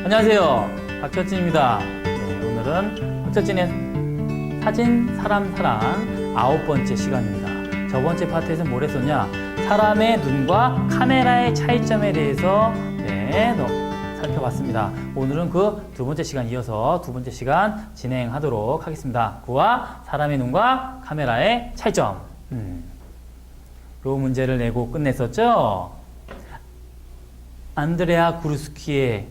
안녕하세요. 박철진입니다. 네, 오늘은 박철진의 사진, 사람, 사랑 9번째 시간입니다. 저번째 파트에서 뭘 했었냐? 사람의 눈과 카메라의 차이점에 대해서 살펴봤습니다. 오늘은 그 두 번째 시간 이어서 두 번째 시간 진행하도록 하겠습니다. 그와 사람의 눈과 카메라의 차이점. 요 문제를 내고 끝냈었죠? 안드레아 구르스키의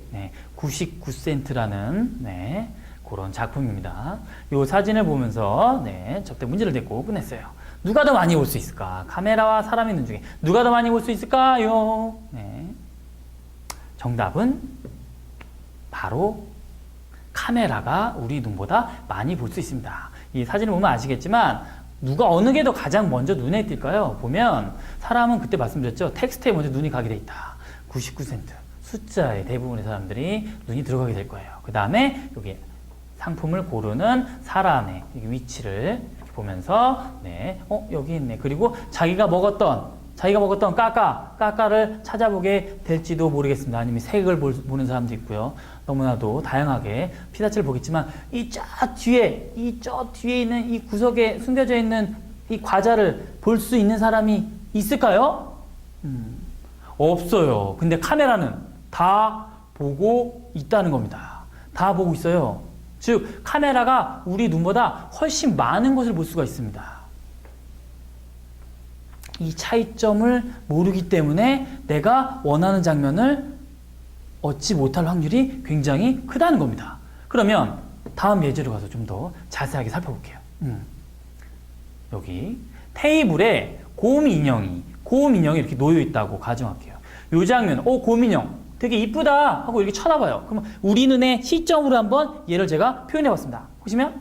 99센트라는 그런 작품입니다. 이 사진을 보면서 저때 문제를 냈고 끝냈어요. 누가 더 많이 볼 수 있을까? 카메라와 사람의 눈 중에 누가 더 많이 볼 수 있을까요? 정답은 바로 카메라가 우리 눈보다 많이 볼 수 있습니다. 이 사진을 보면 아시겠지만 누가 어느 게 더 가장 먼저 눈에 띌까요? 보면 사람은 그때 말씀드렸죠. 텍스트에 먼저 눈이 가게 돼 있다. 99센트. 숫자에 대부분의 사람들이 눈이 들어가게 될 거예요. 그 다음에 여기 상품을 고르는 사람의 위치를 이렇게 보면서 여기 있네. 그리고 자기가 먹었던 까까를 찾아보게 될지도 모르겠습니다. 아니면 색을 보는 사람도 있고요. 너무나도 다양하게 피사체를 보겠지만 이 저 뒤에 있는 이 구석에 숨겨져 있는 이 과자를 볼 수 있는 사람이 있을까요? 없어요. 근데 카메라는 다 보고 있다는 겁니다. 다 보고 있어요. 즉 카메라가 우리 눈보다 훨씬 많은 것을 볼 수가 있습니다. 이 차이점을 모르기 때문에 내가 원하는 장면을 얻지 못할 확률이 굉장히 크다는 겁니다. 그러면 다음 예제로 가서 좀 더 자세하게 살펴볼게요. 여기 테이블에 곰 인형이 이렇게 놓여 있다고 가정할게요. 이 장면, 곰 인형 되게 이쁘다 하고 이렇게 쳐다봐요. 그러면 우리 눈의 시점으로 한번 얘를 제가 표현해 봤습니다. 보시면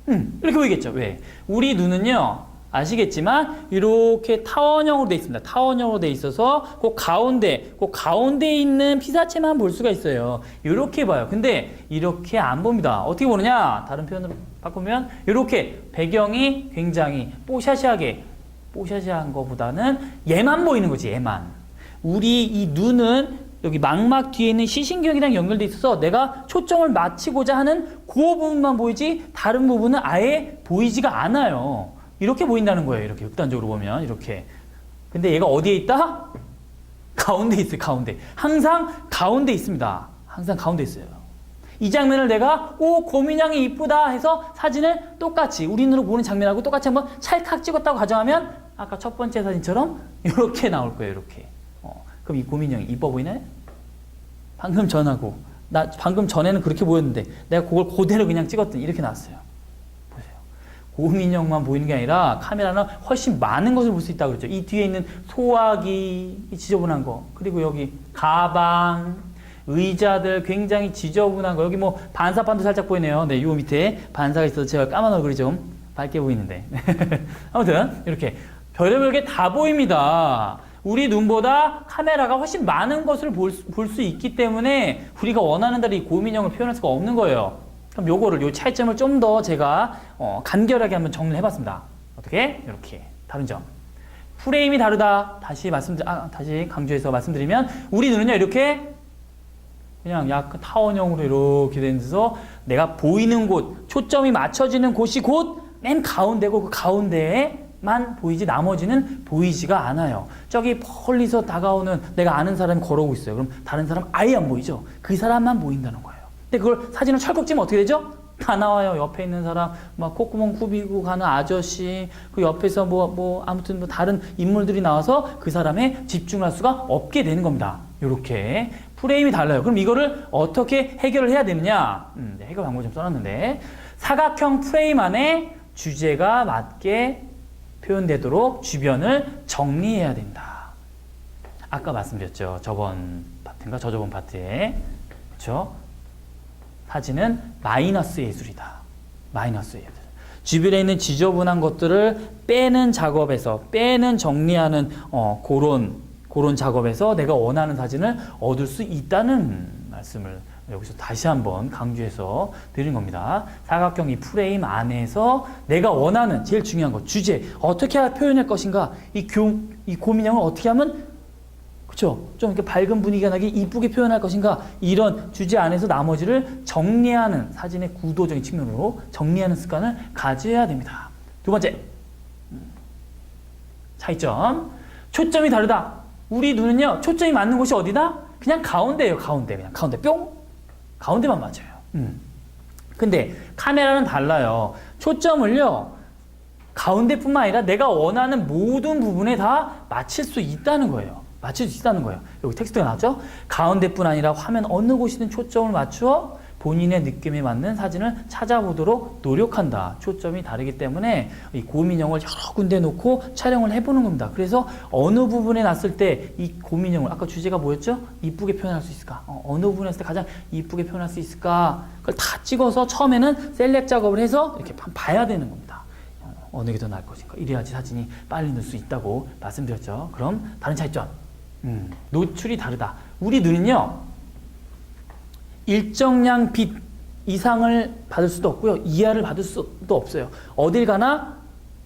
이렇게 보이겠죠. 왜? 우리 눈은요, 아시겠지만 이렇게 타원형으로 되어 있습니다. 타원형으로 되어 있어서 그 가운데에 있는 피사체만 볼 수가 있어요. 이렇게 봐요. 근데 이렇게 안 봅니다. 어떻게 보느냐? 다른 표현으로 바꾸면 이렇게 배경이 굉장히 뽀샤시한 것보다는 얘만 보이는 거지. 얘만. 우리 이 눈은 여기 망막 뒤에 있는 시신경이랑 연결돼 있어서 내가 초점을 맞추고자 하는 그 부분만 보이지 다른 부분은 아예 보이지가 않아요. 이렇게 보인다는 거예요. 이렇게 극단적으로 보면 이렇게. 근데 얘가 어디에 있다? 가운데 있어요. 가운데. 항상 가운데 있습니다. 항상 가운데 있어요. 이 장면을 내가 곰인형이 이쁘다 해서 사진을 똑같이 우리 눈으로 보는 장면하고 똑같이 한번 찰칵 찍었다고 가정하면 아까 첫 번째 사진처럼 이렇게 나올 거예요. 이렇게. 그럼 이 곰인형이 이뻐 보이나요? 방금 전에는 그렇게 보였는데 내가 그걸 그대로 그냥 찍었더니 이렇게 나왔어요. 곰인형만 보이는 게 아니라 카메라는 훨씬 많은 것을 볼 수 있다고 그랬죠. 이 뒤에 있는 소화기, 지저분한 거, 그리고 여기 가방, 의자들 굉장히 지저분한 거, 여기 뭐 반사판도 살짝 보이네요. 요 밑에 반사가 있어서 제가 까만 얼굴이 좀 밝게 보이는데. 아무튼 이렇게 별의별 게 다 보입니다. 우리 눈보다 카메라가 훨씬 많은 것을 볼 수 있기 때문에 우리가 원하는 대로 이 곰인형을 표현할 수가 없는 거예요. 그럼 요 차이점을 좀 더 제가 간결하게 한번 정리를 해봤습니다. 어떻게? 이렇게. 다른 점. 프레임이 다르다. 다시 강조해서 말씀드리면 우리 눈은요, 이렇게 그냥 약간 타원형으로 이렇게 되면서 내가 보이는 곳, 초점이 맞춰지는 곳이 곧 맨 가운데고 그 가운데에만 보이지 나머지는 보이지가 않아요. 저기 멀리서 다가오는 내가 아는 사람이 걸어오고 있어요. 그럼 다른 사람 아예 안 보이죠? 그 사람만 보인다는 거예요. 근데 그걸 사진을 찰컥 찍으면 어떻게 되죠? 다 나와요. 옆에 있는 사람, 막 콧구멍 후비고 가는 아저씨, 그 옆에서 아무튼 다른 인물들이 나와서 그 사람에 집중할 수가 없게 되는 겁니다. 이렇게 프레임이 달라요. 그럼 이거를 어떻게 해결을 해야 되느냐? 해결 방법 좀 써놨는데 사각형 프레임 안에 주제가 맞게 표현되도록 주변을 정리해야 된다. 아까 말씀드렸죠. 저번 파트인가 저저번 파트에 그렇죠? 사진은 마이너스 예술이다. 마이너스 예술. 주변에 있는 지저분한 것들을 빼는 작업에서, 정리하는 그런 작업에서 내가 원하는 사진을 얻을 수 있다는 말씀을 여기서 다시 한번 강조해서 드린 겁니다. 사각형 이 프레임 안에서 내가 원하는 제일 중요한 것, 주제, 어떻게 표현할 것인가, 이 곰인형을 어떻게 하면 그렇죠? 좀 이렇게 밝은 분위기가 나게 이쁘게 표현할 것인가 이런 주제 안에서 나머지를 정리하는 사진의 구도적인 측면으로 정리하는 습관을 가져야 됩니다. 두 번째 차이점 초점이 다르다. 우리 눈은요 초점이 맞는 곳이 어디다? 그냥 가운데예요. 가운데 그냥 가운데 뿅 가운데만 맞아요. 근데 카메라는 달라요. 초점을요 가운데뿐만 아니라 내가 원하는 모든 부분에 다 맞출 수 있다는 거예요. 맞출 수 있다는 거예요. 여기 텍스트가 나왔죠? 가운데뿐 아니라 화면 어느 곳이든 초점을 맞추어 본인의 느낌에 맞는 사진을 찾아보도록 노력한다. 초점이 다르기 때문에 이 고민형을 여러 군데 놓고 촬영을 해보는 겁니다. 그래서 어느 부분에 놨을 때 이 고민형을 아까 주제가 뭐였죠? 이쁘게 표현할 수 있을까? 어느 부분에 놨을 때 가장 이쁘게 표현할 수 있을까? 그걸 다 찍어서 처음에는 셀렉 작업을 해서 이렇게 봐야 되는 겁니다. 어느 게 더 나을 것인가? 이래야지 사진이 빨리 넣을 수 있다고 말씀드렸죠. 그럼 다른 차이점. 노출이 다르다. 우리 눈은요 일정량 빛 이상을 받을 수도 없고요 이하를 받을 수도 없어요. 어딜 가나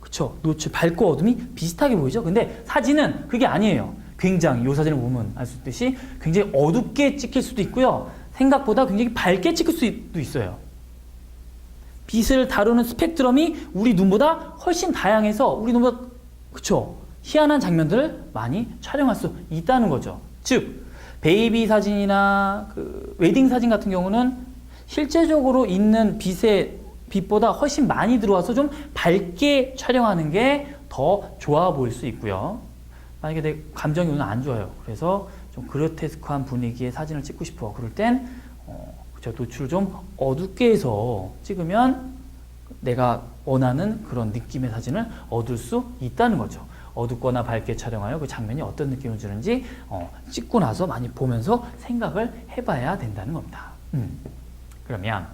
그쵸 노출 밝고 어둠이 비슷하게 보이죠. 근데 사진은 그게 아니에요. 굉장히 이 사진을 보면 알 수 있듯이 굉장히 어둡게 찍힐 수도 있고요 생각보다 굉장히 밝게 찍힐 수도 있어요. 빛을 다루는 스펙트럼이 우리 눈보다 훨씬 다양해서 우리 눈보다 그쵸 희한한 장면들을 많이 촬영할 수 있다는 거죠. 즉 베이비 사진이나 그 웨딩 사진 같은 경우는 실제적으로 있는 빛보다 훨씬 많이 들어와서 좀 밝게 촬영하는 게 더 좋아 보일 수 있고요. 만약에 내 감정이 오늘 안 좋아요. 그래서 좀 그로테스크한 분위기의 사진을 찍고 싶어. 그럴 땐 그쵸, 노출을 좀 어둡게 해서 찍으면 내가 원하는 그런 느낌의 사진을 얻을 수 있다는 거죠. 어둡거나 밝게 촬영하여 그 장면이 어떤 느낌을 주는지 찍고 나서 많이 보면서 생각을 해봐야 된다는 겁니다. 그러면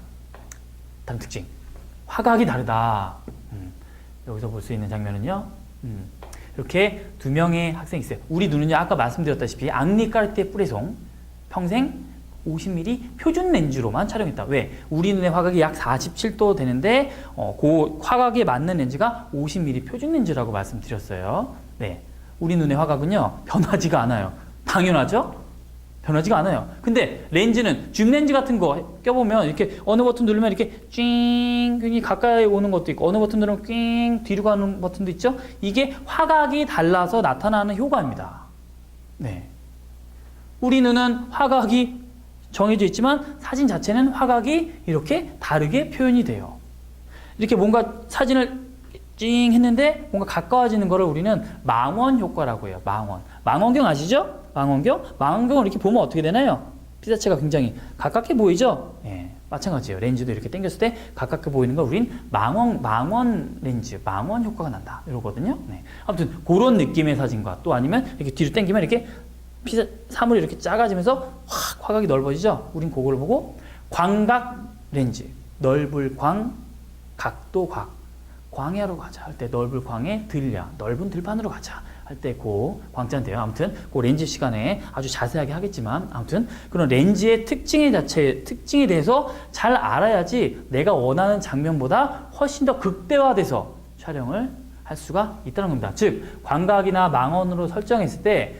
다음 특징 화각이 다르다. 여기서 볼 수 있는 장면은요 이렇게 두 명의 학생이 있어요. 우리 눈은요 아까 말씀드렸다시피 앙리 까르띠에 뿌레송 평생 50mm 표준 렌즈로만 촬영했다. 왜? 우리 눈의 화각이 약 47도 되는데 그 화각에 맞는 렌즈가 50mm 표준 렌즈라고 말씀드렸어요. 네, 우리 눈의 화각은요 변하지가 않아요. 당연하죠? 변하지가 않아요. 근데 렌즈는 줌 렌즈 같은 거 껴보면 이렇게 어느 버튼 누르면 이렇게 찡 굉장히 가까이 오는 것도 있고 어느 버튼 누르면 낑 뒤로 가는 버튼도 있죠. 이게 화각이 달라서 나타나는 효과입니다. 네, 우리 눈은 화각이 정해져 있지만 사진 자체는 화각이 이렇게 다르게 표현이 돼요. 이렇게 뭔가 사진을 찡 했는데 뭔가 가까워지는 거를 우리는 망원 효과라고 해요. 망원. 망원경 아시죠? 망원경? 망원경을 이렇게 보면 어떻게 되나요? 빛 자체가 굉장히 가깝게 보이죠? 예, 마찬가지예요. 렌즈도 이렇게 당겼을 때 가깝게 보이는 걸 우린 망원 렌즈, 망원 효과가 난다. 이러거든요. 네. 아무튼 그런 느낌의 사진과 또 아니면 이렇게 뒤로 당기면 이렇게 사물이 이렇게 작아지면서 확 화각이 넓어지죠. 우린 그걸 보고 광각 렌즈, 넓을 광, 각도 각, 광야로 가자 할 때 넓을 광에 들야, 넓은 들판으로 가자 할 때 그 광자인데요. 아무튼 그 렌즈 시간에 아주 자세하게 하겠지만 아무튼 그런 렌즈의 특징에 대해서 잘 알아야지 내가 원하는 장면보다 훨씬 더 극대화돼서 촬영을 할 수가 있다는 겁니다. 즉 광각이나 망원으로 설정했을 때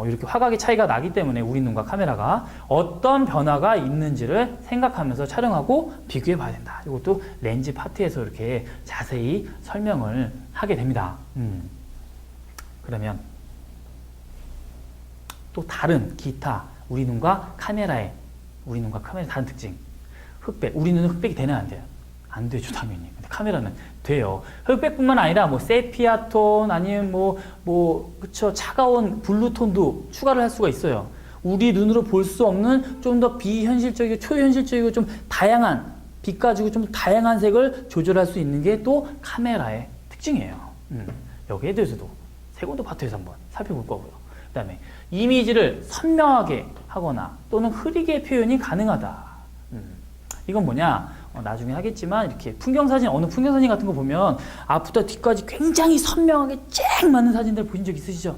이렇게 화각의 차이가 나기 때문에 우리 눈과 카메라가 어떤 변화가 있는지를 생각하면서 촬영하고 비교해 봐야 된다. 이것도 렌즈 파트에서 이렇게 자세히 설명을 하게 됩니다. 그러면 또 다른 기타 우리 눈과 카메라의 다른 특징. 흑백. 우리 눈은 흑백이 되나 안 돼요? 안 되죠, 당연히. 근데 카메라는 돼요. 흑백뿐만 아니라 뭐 세피아 톤 아니면 그쵸 차가운 블루 톤도 추가를 할 수가 있어요. 우리 눈으로 볼 수 없는 좀 더 비현실적이고 초현실적이고 좀 다양한 빛 가지고 좀 다양한 색을 조절할 수 있는 게 또 카메라의 특징이에요. 여기에 대해서도 세곤도 파트에서 한번 살펴볼 거고요. 그다음에 이미지를 선명하게 하거나 또는 흐리게 표현이 가능하다. 이건 뭐냐? 나중에 하겠지만 이렇게 풍경사진 어느 풍경사진 같은 거 보면 앞부터 뒤까지 굉장히 선명하게 쫙 맞는 사진들 보신 적 있으시죠?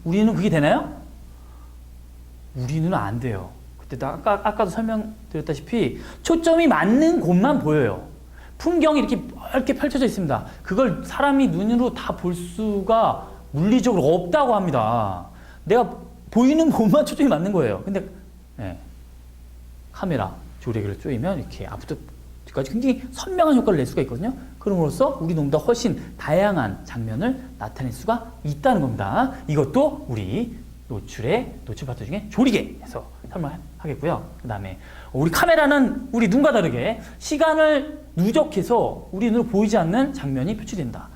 우리는 그게 되나요? 우리는 안 돼요. 그때도 아까도 설명드렸다시피 초점이 맞는 곳만 보여요. 풍경이 이렇게 넓게 펼쳐져 있습니다. 그걸 사람이 눈으로 다 볼 수가 물리적으로 없다고 합니다. 내가 보이는 곳만 초점이 맞는 거예요. 근데 예, 카메라 조리개를 조이면 이렇게 앞부터 뒤까지 굉장히 선명한 효과를 낼 수가 있거든요. 그럼으로써 우리 농구보다 훨씬 다양한 장면을 나타낼 수가 있다는 겁니다. 이것도 우리 노출 파트 중에 조리개에서 설명하겠고요. 그 다음에 우리 카메라는 우리 눈과 다르게 시간을 누적해서 우리 눈으로 보이지 않는 장면이 표출된다.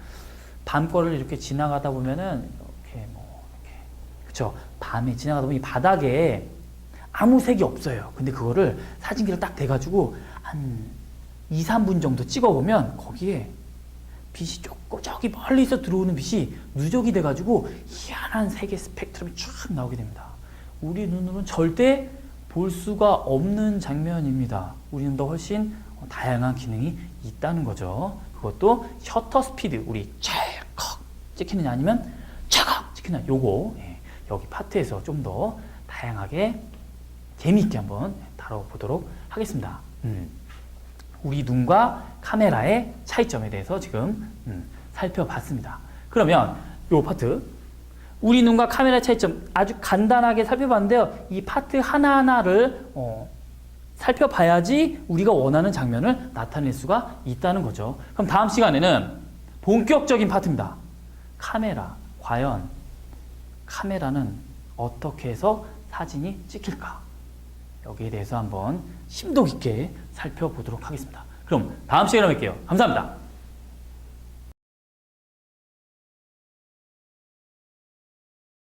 밤거리를 이렇게 지나가다 보면은 이렇게 그쵸? 밤에 지나가다 보면 이 바닥에 아무 색이 없어요. 근데 그거를 사진기를 딱 대가지고 한 2, 3분 정도 찍어보면 거기에 빛이 조금 저기 멀리서 들어오는 빛이 누적이 돼가지고 희한한 색의 스펙트럼이 쫙 나오게 됩니다. 우리 눈으로는 절대 볼 수가 없는 장면입니다. 우리 눈도 훨씬 다양한 기능이 있다는 거죠. 그것도 셔터 스피드, 우리 찰컥 찍히느냐 아니면 차각 찍히느냐, 요거 여기 파트에서 좀 더 다양하게 재미있게 한번 다뤄보도록 하겠습니다. 우리 눈과 카메라의 차이점에 대해서 지금 살펴봤습니다. 그러면 요 파트, 우리 눈과 카메라의 차이점 아주 간단하게 살펴봤는데요. 이 파트 하나하나를 살펴봐야지 우리가 원하는 장면을 나타낼 수가 있다는 거죠. 그럼 다음 시간에는 본격적인 파트입니다. 카메라, 과연 카메라는 어떻게 해서 사진이 찍힐까? 여기에 대해서 한번 심도 깊게 살펴보도록 하겠습니다. 그럼 다음 시간에 뵐게요. 감사합니다.